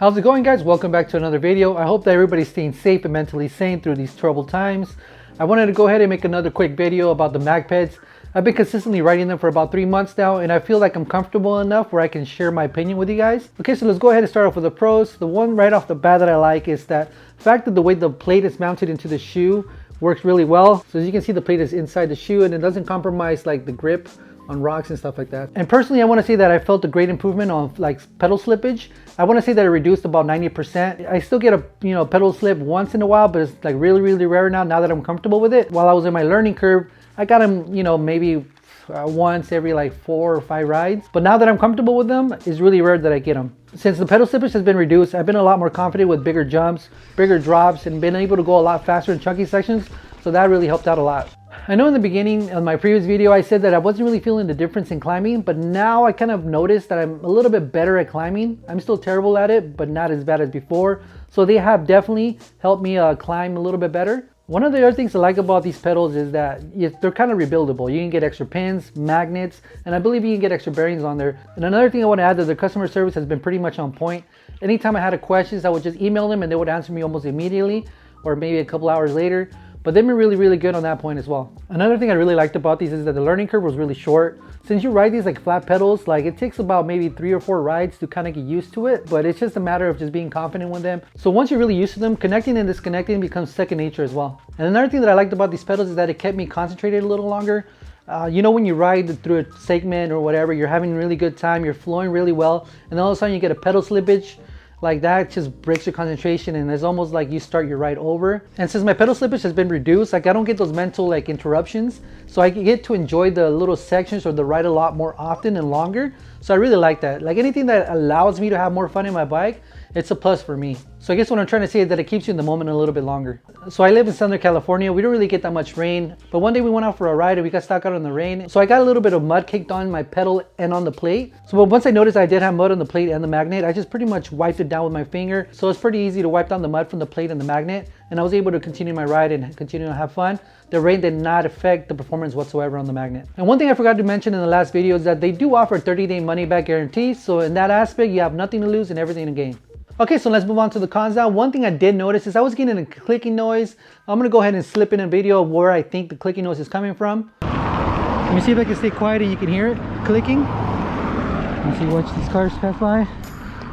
How's it going, guys? Welcome back to another video. I hope that everybody's staying safe and mentally sane through these troubled times. I wanted to go ahead and make another quick video about the Magpeds. I've been consistently riding them for about 3 months now, and I feel like I'm comfortable enough where I can share my opinion with you guys. Okay, so let's go ahead and start off with the pros. The one right off the bat that I like is that the fact that the way the plate is mounted into the shoe works really well. So as you can see, the plate is inside the shoe and it doesn't compromise like the grip on rocks and stuff like that. And personally, I want to say that I felt a great improvement on like pedal slippage. I want to say that it reduced about 90%. I still get a pedal slip once in a while, but it's like really rare now that I'm comfortable with it. While I was in my learning curve, I got them maybe once every like 4 or 5 rides, but now that I'm comfortable with them, it's really rare that I get them. Since the pedal slippage has been reduced, I've been a lot more confident with bigger jumps, bigger drops, and been able to go a lot faster in chunky sections, so that really helped out a lot. I know in the beginning of my previous video I said that I wasn't really feeling the difference in climbing, but now I kind of noticed that I'm a little bit better at climbing. I'm still terrible at it, but not as bad as before, so they have definitely helped me climb a little bit better. One of the other things I like about these pedals is that they're kind of rebuildable. You can get extra pins, magnets, and I believe you can get extra bearings on there. And another thing I want to add is their customer service has been pretty much on point. Anytime I had questions, I would just email them and they would answer me almost immediately, or maybe a couple hours later. But they've been really good on that point as well. Another thing I really liked about these is that the learning curve was really short. Since you ride these like flat pedals, like it takes about maybe 3 or 4 rides to kind of get used to it, but it's just a matter of just being confident with them. So once you're really used to them, connecting and disconnecting becomes second nature as well. And another thing that I liked about these pedals is that it kept me concentrated a little longer. When you ride through a segment or whatever, you're having a really good time, you're flowing really well, and then all of a sudden you get a pedal slippage. Like that just breaks your concentration and it's almost like you start your ride over. And since my pedal slippage has been reduced, like I don't get those mental like interruptions, so I get to enjoy the little sections or the ride a lot more often and longer. So I really like that. Like anything that allows me to have more fun in my bike, it's a plus for me. So I guess what I'm trying to say is that it keeps you in the moment a little bit longer. So I live in Southern California. We don't really get that much rain, but one day we went out for a ride and we got stuck out in the rain. So I got a little bit of mud caked on my pedal and on the plate. So once I noticed I did have mud on the plate and the magnet, I just pretty much wiped it down with my finger. So it's pretty easy to wipe down the mud from the plate and the magnet. And I was able to continue my ride and continue to have fun. The rain did not affect the performance whatsoever on the magnet. And one thing I forgot to mention in the last video is that they do offer a 30-day money-back guarantee. So in that aspect, you have nothing to lose and everything to gain. Okay, so let's move on to the cons now. One thing I did notice is I was getting a clicking noise. I'm gonna go ahead and slip in a video of where I think the clicking noise is coming from. Let me see if I can stay quiet and you can hear it clicking. Let me see, watch these cars pass by.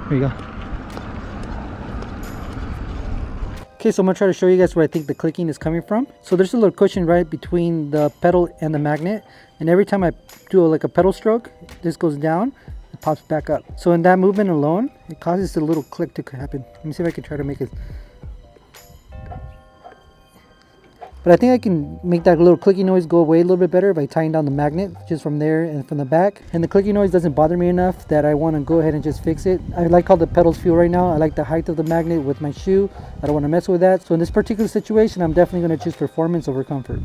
There you go. Okay, so I'm gonna try to show you guys where I think the clicking is coming from. So there's a little cushion right between the pedal and the magnet, and every time I do like a pedal stroke, this goes down, it pops back up. So in that movement alone, it causes a little click to happen. Let me see if I can try to make it. But I think I can make that little clicky noise go away a little bit better by tying down the magnet just from there and from the back. And the clicky noise doesn't bother me enough that I want to go ahead and just fix it. I like how the pedals feel right now. I like the height of the magnet with my shoe. I don't want to mess with that. So in this particular situation, I'm definitely going to choose performance over comfort.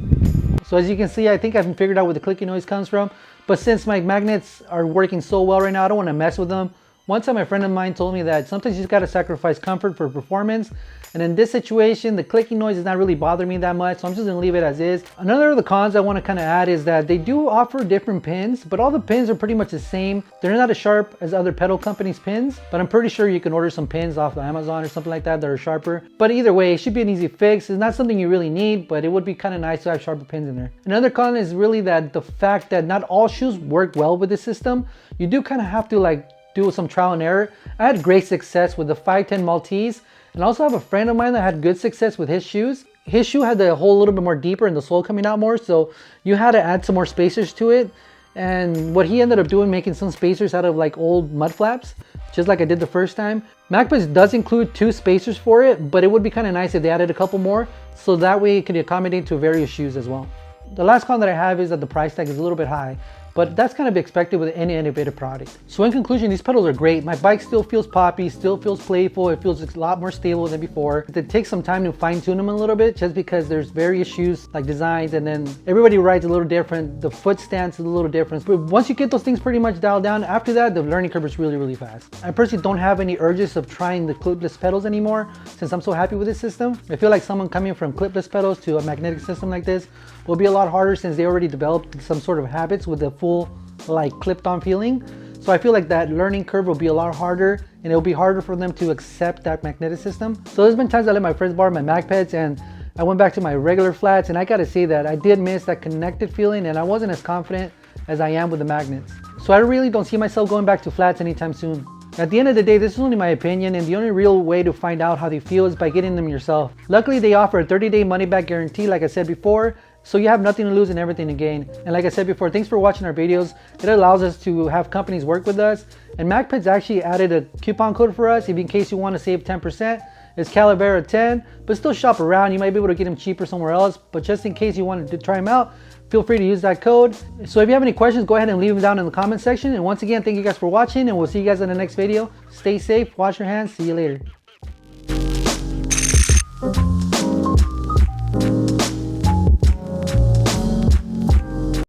So as you can see, I think I've figured out where the clicky noise comes from. But since my magnets are working so well right now, I don't want to mess with them. One time a friend of mine told me that sometimes you just got to sacrifice comfort for performance. And in this situation, the clicking noise is not really bothering me that much, so I'm just gonna leave it as is. Another of the cons I want to kind of add is that they do offer different pins, but all the pins are pretty much the same. They're not as sharp as other pedal companies' pins, but I'm pretty sure you can order some pins off of Amazon or something like that are sharper. But either way, it should be an easy fix. It's not something you really need, but it would be kind of nice to have sharper pins in there. Another con is really that the fact that not all shoes work well with this system. You do kind of have to like do some trial and error. I had great success with the 510 Maltese, and I also have a friend of mine that had good success with his shoes. His shoe had the hole a little bit more deeper and the sole coming out more, so you had to add some more spacers to it. And what he ended up doing, making some spacers out of like old mud flaps, just like I did the first time. Magpeds does include 2 spacers for it, but it would be kind of nice if they added a couple more, so that way it could accommodate to various shoes as well. The last con that I have is that the price tag is a little bit high, but that's kind of expected with any innovative product. So in conclusion, these pedals are great. My bike still feels poppy, still feels playful. It feels a lot more stable than before. It takes some time to fine tune them a little bit just because there's various shoes like designs, and then everybody rides a little different. The foot stance is a little different. But once you get those things pretty much dialed down, after that, the learning curve is really fast. I personally don't have any urges of trying the clipless pedals anymore since I'm so happy with this system. I feel like someone coming from clipless pedals to a magnetic system like this will be a lot harder since they already developed some sort of habits with the full like clipped on feeling. So I feel like that learning curve will be a lot harder, and it'll be harder for them to accept that magnetic system. So there's been times I let my friends borrow my Magpeds, and I went back to my regular flats, and I gotta say that I did miss that connected feeling, and I wasn't as confident as I am with the magnets. So I really don't see myself going back to flats anytime soon. At the end of the day, this is only my opinion, and the only real way to find out how they feel is by getting them yourself. Luckily, they offer a 30-day money-back guarantee, like I said before, so you have nothing to lose and everything to gain. And like I said before, thanks for watching our videos. It allows us to have companies work with us. And Magpeds actually added a coupon code for us, if in case you want to save 10%. It's Calavera10, but still shop around. You might be able to get them cheaper somewhere else, but just in case you wanted to try them out, feel free to use that code. So if you have any questions, go ahead and leave them down in the comment section. And once again, thank you guys for watching, and we'll see you guys in the next video. Stay safe, wash your hands, see you later.